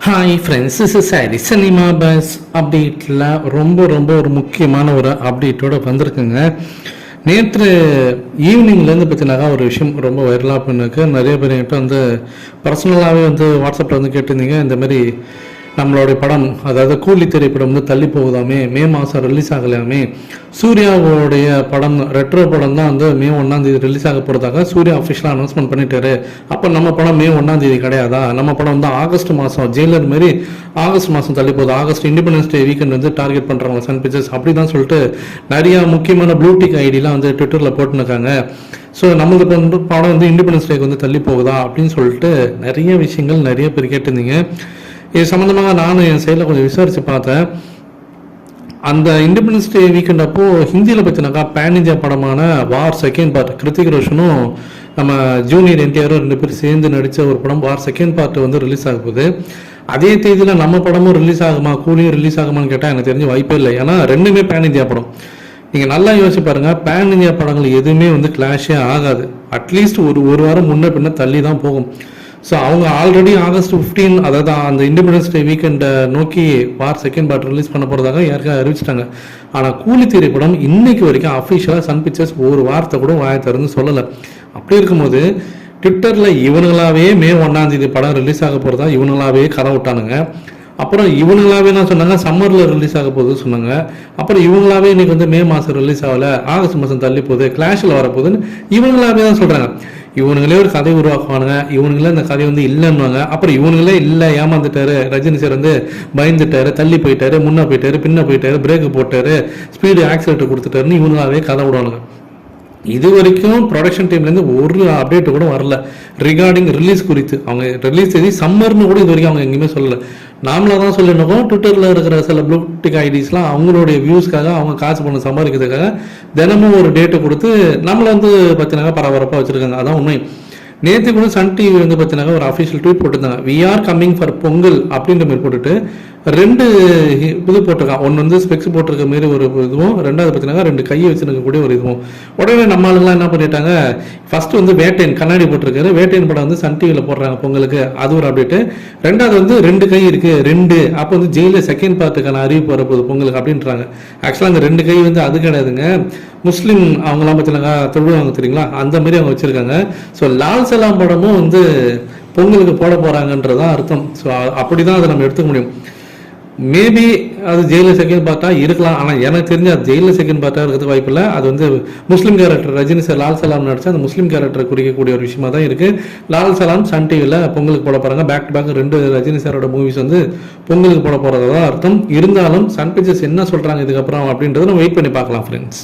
Hi friends, this is sorry cinema bus அப்டேட்டில் ரொம்ப ஒரு முக்கியமான ஒரு அப்டேட்டோடு வந்திருக்குங்க. நேற்று ஈவினிங்லேருந்து பார்த்தீங்கன்னாக்கா ஒரு விஷயம் ரொம்ப வைரலாக பண்ணிருக்கு. நிறைய பேர் என்கிட்ட வந்து பர்சனலாகவே வந்து வாட்ஸ்அப்பில் வந்து கேட்டிருந்தீங்க. இந்தமாரி நம்மளுடைய படம், அதாவது கூலி திரைப்படம் வந்து தள்ளி போகுதாமே, மே மாதம் ரிலீஸ் ஆகலையாமே. சூர்யாவோடைய படம், ரெட்ரோ படம் தான் வந்து மே 1 ரிலீஸ் ஆக போகிறதாக சூர்யா அஃபிஷியலாக அனௌன்ஸ்மெண்ட் பண்ணிட்டாரு. அப்போ நம்ம படம் மே 1 கிடையாதா? நம்ம படம் வந்து ஆகஸ்ட் மாதம், ஜெயிலர் மாரி ஆகஸ்ட் மாதம் தள்ளி போகுது. ஆகஸ்ட் இண்டிபெண்டன்ஸ் டே வீக்கெண்ட் வந்து டார்கெட் பண்ணுறாங்க சன் பிக்சர்ஸ். அப்படி தான் சொல்லிட்டு நிறையா முக்கியமான ப்ளூடிக் ஐடிலாம் வந்து ட்விட்டரில் போட்டுருக்காங்க. ஸோ நம்மளுக்கு வந்து படம் வந்து இண்டிபெண்டன்ஸ் டேக்கு வந்து தள்ளி போகுதா அப்படின்னு சொல்லிட்டு நிறைய விஷயங்கள் நிறைய பேர் கேட்டிருந்தீங்க. இது சம்மந்தமாக நானும் என் சைடில் கொஞ்சம் விசாரித்து பார்த்தேன். அந்த இண்டிபெண்டன்ஸ் டே வீக்கெண்ட் அப்போது ஹிந்தியில் பார்த்தினாக்கா பேன் இந்தியா படமான வார் செகண்ட் பார்ட், கிருத்திக் ரோஷனும் நம்ம ஜூனியர் என்டிஆரும் 2 பேர் சேர்ந்து நடித்த ஒரு படம் வார் செகண்ட் பார்ட் வந்து ரிலீஸ் ஆக போகுது. அதே தேதியில் நம்ம படமும் ரிலீஸ் ஆகுமா, கூலியும் ரிலீஸ் ஆகுமான்னு கேட்டால் எனக்கு தெரிஞ்ச வாய்ப்பே இல்லை. ஏன்னா ரெண்டுமே பேன் இந்தியா படம். நீங்கள் நல்லா யோசிச்சு பாருங்கள், பேன் இந்தியா படங்கள் எதுவுமே வந்து கிளாஷே ஆகாது. அட்லீஸ்ட் ஒரு வாரம் முன்ன பின்ன தள்ளி தான் போகும். ஸோ அவங்க ஆல்ரெடி ஆகஸ்ட் 15, அதாவது அந்த இண்டிபெண்டன்ஸ் டே வீக்கெண்டை நோக்கி வார் செகண்ட் பார்ட் ரிலீஸ் பண்ண போகிறதாக யாருக்காக அறிவிச்சிட்டாங்க. ஆனால் கூலி திரைப்படம் இன்னைக்கு வரைக்கும் அஃபிஷியலாக சன் பிக்சர்ஸ் ஒரு வார்த்தை கூட வாயை திறந்து சொல்லலை. அப்படி இருக்கும்போது ட்விட்டரில் இவனுங்களாவே மே 1 படம் ரிலீஸ் ஆக போகிறதா இவனுங்களாவே கதை விட்டானுங்க. அப்புறம் இவங்களாவே என்ன சொன்னாங்க, சம்மரில் ரிலீஸ் ஆக போகுதுன்னு சொன்னாங்க. அப்புறம் இவங்களாவே இன்னைக்கு வந்து மே மாதம் ரிலீஸ் ஆகலை, ஆகஸ்ட் மாதம் தள்ளி போகுது, கிளாஷில் வரப்போகுதுன்னு இவங்களாவே தான் சொல்கிறாங்க. இவனுங்களே ஒரு கதை உருவாக்குவானுங்க, இவனுங்களே அந்த கதை வந்து இல்லைன்னுவாங்க. அப்புறம் இவனுங்களே இல்லை, ஏமாந்துட்டாரு, ரஜினி சார் வந்து பயந்துட்டாரு, தள்ளி போயிட்டாரு, முன்னே போயிட்டாரு, பின்ன போயிட்டாரு, பிரேக்கு போட்டாரு, ஸ்பீடு ஆக்சிலேட்டர் கொடுத்துட்டாருன்னு இவனுங்களாவே கதை விடுவானுங்க. இது வரைக்கும் ப்ரொடக்ஷன் டீம்லேருந்து ஒரு அப்டேட் கூட வரல ரிகார்டிங் ரிலீஸ் குறித்து. அவங்க ரிலீஸ் தேதி சம்மர்னு கூட இது வரைக்கும் அவங்க எங்கேயுமே சொல்லலை. நாமளாக தான் சொல்லிருக்கோம். ட்விட்டரில் இருக்கிற சில ப்ளூடிக் ஐடிஸ்லாம் அவங்களுடைய வியூஸ்க்காக, அவங்க காசு பண்ண சம்பாதிக்கிறதுக்காக தினமும் ஒரு டேட்டை கொடுத்து நம்மளை வந்து பார்த்தீங்கன்னா பரபரப்பாக வச்சுருக்காங்க. அதான் உண்மை. நேற்று கூட சன் டிவி வந்து பார்த்தீங்கன்னா ஒரு அஃபிஷியல் ட்வீட் போட்டிருந்தாங்க, we are coming for Pongal அப்படின்ற மாதிரி போட்டுட்டு 2 இது போட்டிருக்கான். ஒன்று வந்து ஸ்பெக்ஸ் போட்டிருக்க மாரி ஒரு இதுவும், ரெண்டாவது பார்த்தீங்கன்னா 2 கையை வச்சுருக்கக்கூடிய ஒரு இதுவும். உடனே நம்ம ஆளுங்களாம் என்ன பண்ணிட்டாங்க, ஃபர்ஸ்ட் வந்து வேட்டையன் கண்ணாடி போட்டிருக்காரு, வேட்டையன் படம் வந்து சன் டிவியில் போடுறாங்க பொங்கலுக்கு, அது ஒரு அப்டேட்டு. ரெண்டாவது வந்து 2 கை இருக்கு, 2 அப்போ வந்து ஜெயிலில் செகண்ட் பார்ட்டுக்கான அறிவிப்பு வரப்போகுது பொங்கலுக்கு அப்படின்றாங்க. ஆக்சுவலாக அந்த 2 கை வந்து அது கிடையாதுங்க, முஸ்லீம் அவங்களாம் பார்த்தீங்கன்னா தொழுவாங்க தெரியுங்களா, அந்த மாதிரி அவங்க வச்சுருக்காங்க. ஸோ லால் சலாம் படமும் வந்து பொங்கலுக்கு போட போகிறாங்கன்றதான் அர்த்தம். ஸோ அப்படி தான் அதை நம்ம எடுத்துக்க முடியும். மேபி அது ஜெயிலில் செகண்ட் பார்ட்டாக இருக்கலாம். ஆனால் எனக்கு தெரிஞ்ச அது ஜெயிலில் செகண்ட் பார்ட்டாக இருக்கிறது வாய்ப்பு இல்லை. அது வந்து முஸ்லீம் கேரக்டர், ரஜினி சார் லால் சலாம் நடிச்சா அந்த முஸ்லீம் கேரக்டரை குறிக்கக்கூடிய ஒரு விஷயமா தான் இருக்குது. லால் சலாம் சன் டிவியில் பொங்கலுக்கு போட போகிறாங்க. பேக் டு பேக் 2 ரஜினி சாரோட மூவிஸ் வந்து பொங்கலுக்கு போட போகிறதா தான் அர்த்தம். இருந்தாலும் சன் பிக்சர்ஸ் என்ன சொல்கிறாங்க இதுக்கப்புறம் அப்படின்றத நம்ம வெயிட் பண்ணி பார்க்கலாம் ஃப்ரெண்ட்ஸ்.